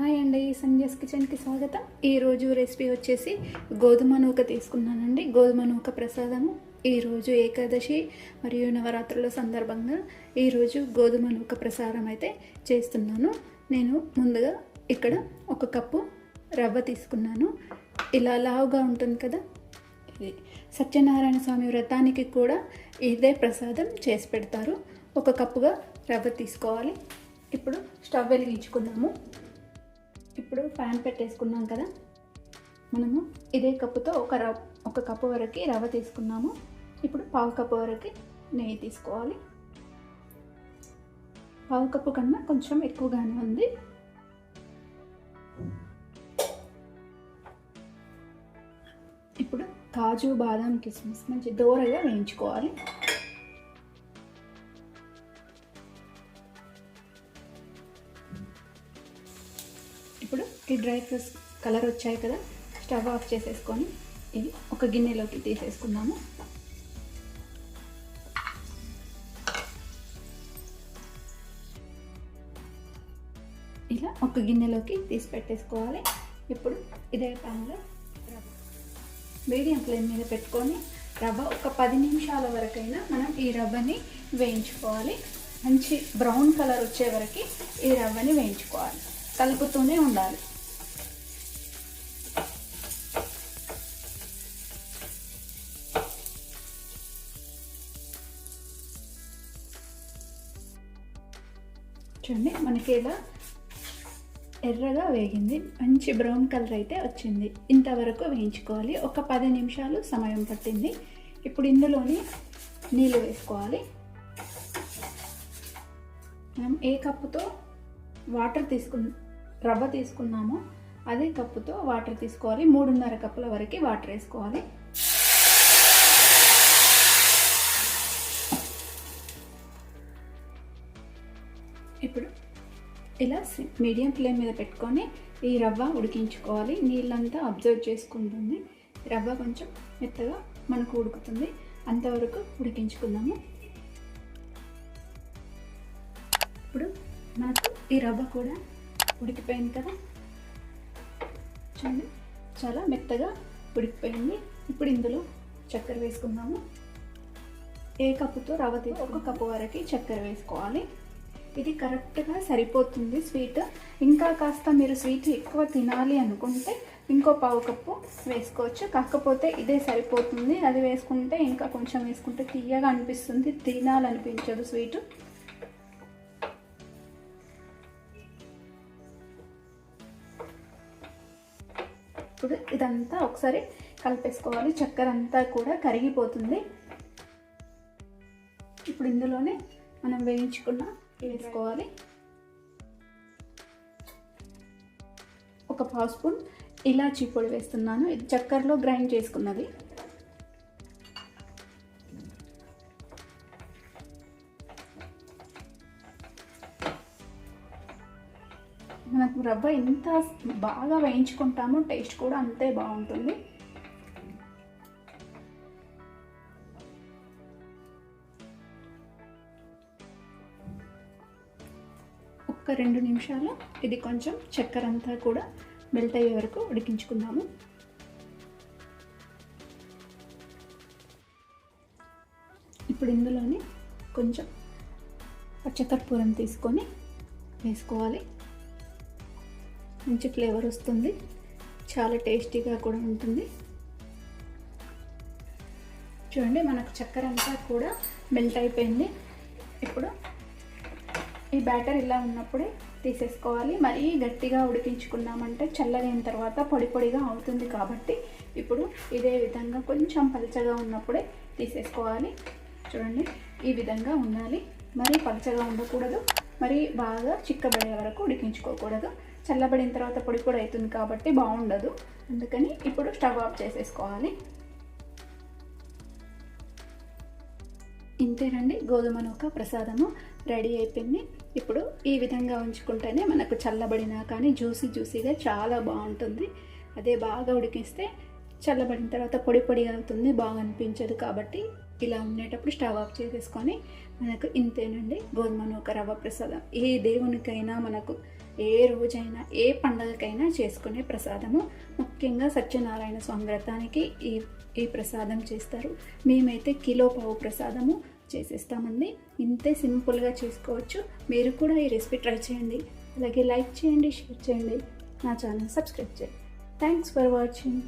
Hi అండి, సంధ్యాస్ కిచెన్కి స్వాగతం. ఈరోజు రెసిపీ వచ్చేసి గోధుమ నూక తీసుకున్నానండి. గోధుమ నూక ప్రసాదము. ఈరోజు ఏకాదశి మరియు నవరాత్రుల సందర్భంగా ఈరోజు గోధుమ నూక ప్రసాదం అయితే చేస్తున్నాను. నేను ముందుగా ఇక్కడ 1 కప్పు రవ్వ తీసుకున్నాను. ఇలా లావుగా ఉంటుంది కదా, ఇది సత్యనారాయణ స్వామి వ్రతానికి కూడా ఇదే ప్రసాదం చేసి పెడతారు. 1 కప్పుగా రవ్వ తీసుకోవాలి. ఇప్పుడు స్టవ్ వెలిగించుకున్నాము. ఇప్పుడు ప్యాన్ పెట్టేసుకున్నాం కదా, మనము ఇదే కప్పుతో ఒక కప్పు వరకు రవ్వ తీసుకున్నాము. ఇప్పుడు 1/2 కప్పు వరకు నెయ్యి తీసుకోవాలి. 1/2 కప్పు కన్నా కొంచెం ఎక్కువగానే ఉంది. ఇప్పుడు కాజు, బాదం, కిస్మిస్ మంచి దోరగా వేయించుకోవాలి. ఇప్పుడు ఈ డ్రై ఫ్రూట్స్ కలర్ వచ్చాయి కదా, స్టవ్ ఆఫ్ చేసేసుకొని ఇది ఒక గిన్నెలోకి తీసేసుకుందాము. ఇలా ఒక గిన్నెలోకి తీసి పెట్టేసుకోవాలి. ఇప్పుడు ఇదే ప్యాన్లో మీడియం ఫ్లేమ్ మీద పెట్టుకొని రవ్వ ఒక 10 నిమిషాల వరకైనా మనం ఈ రవ్వని వేయించుకోవాలి. మంచి బ్రౌన్ కలర్ వచ్చే వరకు ఈ రవ్వని వేయించుకోవాలి, కలుపుతూనే ఉండాలి. చూడండి, మనకి ఇలా ఎర్రగా వేగింది, మంచి బ్రౌన్ కలర్ అయితే వచ్చింది. ఇంతవరకు వేయించుకోవాలి. ఒక 10 నిమిషాలు సమయం పట్టింది. ఇప్పుడు ఇందులోని నీళ్ళు వేసుకోవాలి. మనం ఏ కప్పుతో రవ్వ తీసుకున్నామో అదే కప్పుతో వాటర్ తీసుకోవాలి. 3.5 కప్పుల వరకు వాటర్ వేసుకోవాలి. ఇప్పుడు ఇలా మీడియం ఫ్లేమ్ మీద పెట్టుకొని ఈ రవ్వ ఉడికించుకోవాలి. నీళ్ళంతా అబ్జర్వ్ చేసుకుంటుంది. రవ్వ కొంచెం మెత్తగా మనకు ఉడుకుతుంది, అంతవరకు ఉడికించుకుందాము. ఇప్పుడు మనకు ఈ రవ్వ కూడా ఉడికిపోయింది కదా, చూడండి చాలా మెత్తగా ఉడికిపోయింది. ఇప్పుడు ఇందులో చక్కెర వేసుకుందాము. ఏ కప్పుతో రవ్వ తీసి 1 కప్పు వరకు చక్కెర వేసుకోవాలి. ఇది కరెక్ట్గా సరిపోతుంది స్వీట్. ఇంకా కాస్త మీరు స్వీట్ ఎక్కువ తినాలి అనుకుంటే ఇంకో 1/2 కప్పు వేసుకోవచ్చు. కాకపోతే ఇదే సరిపోతుంది. అది వేసుకుంటే ఇంకా కొంచెం వేసుకుంటే తీయగా అనిపిస్తుంది, తినాలనిపించదు స్వీట్. ఇప్పుడు ఇదంతా ఒకసారి కలిపేసుకోవాలి. చక్కెర అంతా కూడా కరిగిపోతుంది. ఇప్పుడు ఇందులోనే మనం వేయించుకున్న వేసుకోవాలి. ఒక 1/2 స్పూన్ ఇలాచీ పొడి వేస్తున్నాను. ఇది చక్కెరలో గ్రైండ్ చేసుకున్నది. మనకు రవ్వ ఎంత బాగా వేయించుకుంటామో టేస్ట్ కూడా అంతే బాగుంటుంది. ఒక 2 నిమిషాలు ఇది కొంచెం చక్కెర అంతా కూడా మెల్ట్ అయ్యే వరకు ఉడికించుకుందాము. ఇప్పుడు ఇందులోనే కొంచెం పచ్చకర్పూరం తీసుకొని వేసుకోవాలి. మంచి ఫ్లేవర్ వస్తుంది, చాలా టేస్టీగా కూడా ఉంటుంది. చూడండి, మనకు చక్కెర అంతా కూడా మెల్ట్ అయిపోయింది. ఇప్పుడు ఈ బ్యాటర్ ఇలా ఉన్నప్పుడే తీసేసుకోవాలి. మరీ గట్టిగా ఉడికించుకున్నామంటే చల్లగైన తర్వాత పొడి పొడిగా అవుతుంది. కాబట్టి ఇప్పుడు ఇదే విధంగా కొంచెం పలచగా ఉన్నప్పుడే తీసేసుకోవాలి. చూడండి, ఈ విధంగా ఉండాలి. మరీ పలచగా ఉండకూడదు, మరీ బాగా చిక్కబడే వరకు ఉడికించుకోకూడదు. చల్లబడిన తర్వాత పొడి పొడి అవుతుంది కాబట్టి బాగుండదు. అందుకని ఇప్పుడు స్టవ్ ఆఫ్ చేసేసుకోవాలి. ఇంతేనండి, గోధుమ నూక ప్రసాదము రెడీ అయిపోయింది. ఇప్పుడు ఈ విధంగా ఉంచుకుంటేనే మనకు చల్లబడినా కానీ జ్యూసీగా చాలా బాగుంటుంది. అదే బాగా ఉడికిస్తే చల్లబడిన తర్వాత పొడి పొడిగా అవుతుంది, బాగా అనిపించదు. కాబట్టి ఇలా ఉండేటప్పుడు స్టవ్ ఆఫ్ చేసేసుకొని మనకు ఇంతేనండి గోధుమ నూక రవ్వ ప్రసాదం. ఏ దేవునికైనా మనకు ఏ రోజైనా ఏ పండగకైనా చేసుకునే ప్రసాదము. ముఖ్యంగా సత్యనారాయణ స్వామి వ్రతానికి ఈ ప్రసాదం చేస్తారు. మేమైతే కిలో పావు ప్రసాదము చేసేస్తామండి. ఇంతే సింపుల్గా చేసుకోవచ్చు. మీరు కూడా ఈ రెసిపీ ట్రై చేయండి. అలాగే లైక్ చేయండి, షేర్ చేయండి, నా ఛానల్ సబ్స్క్రైబ్ చేయండి. Thanks for watching.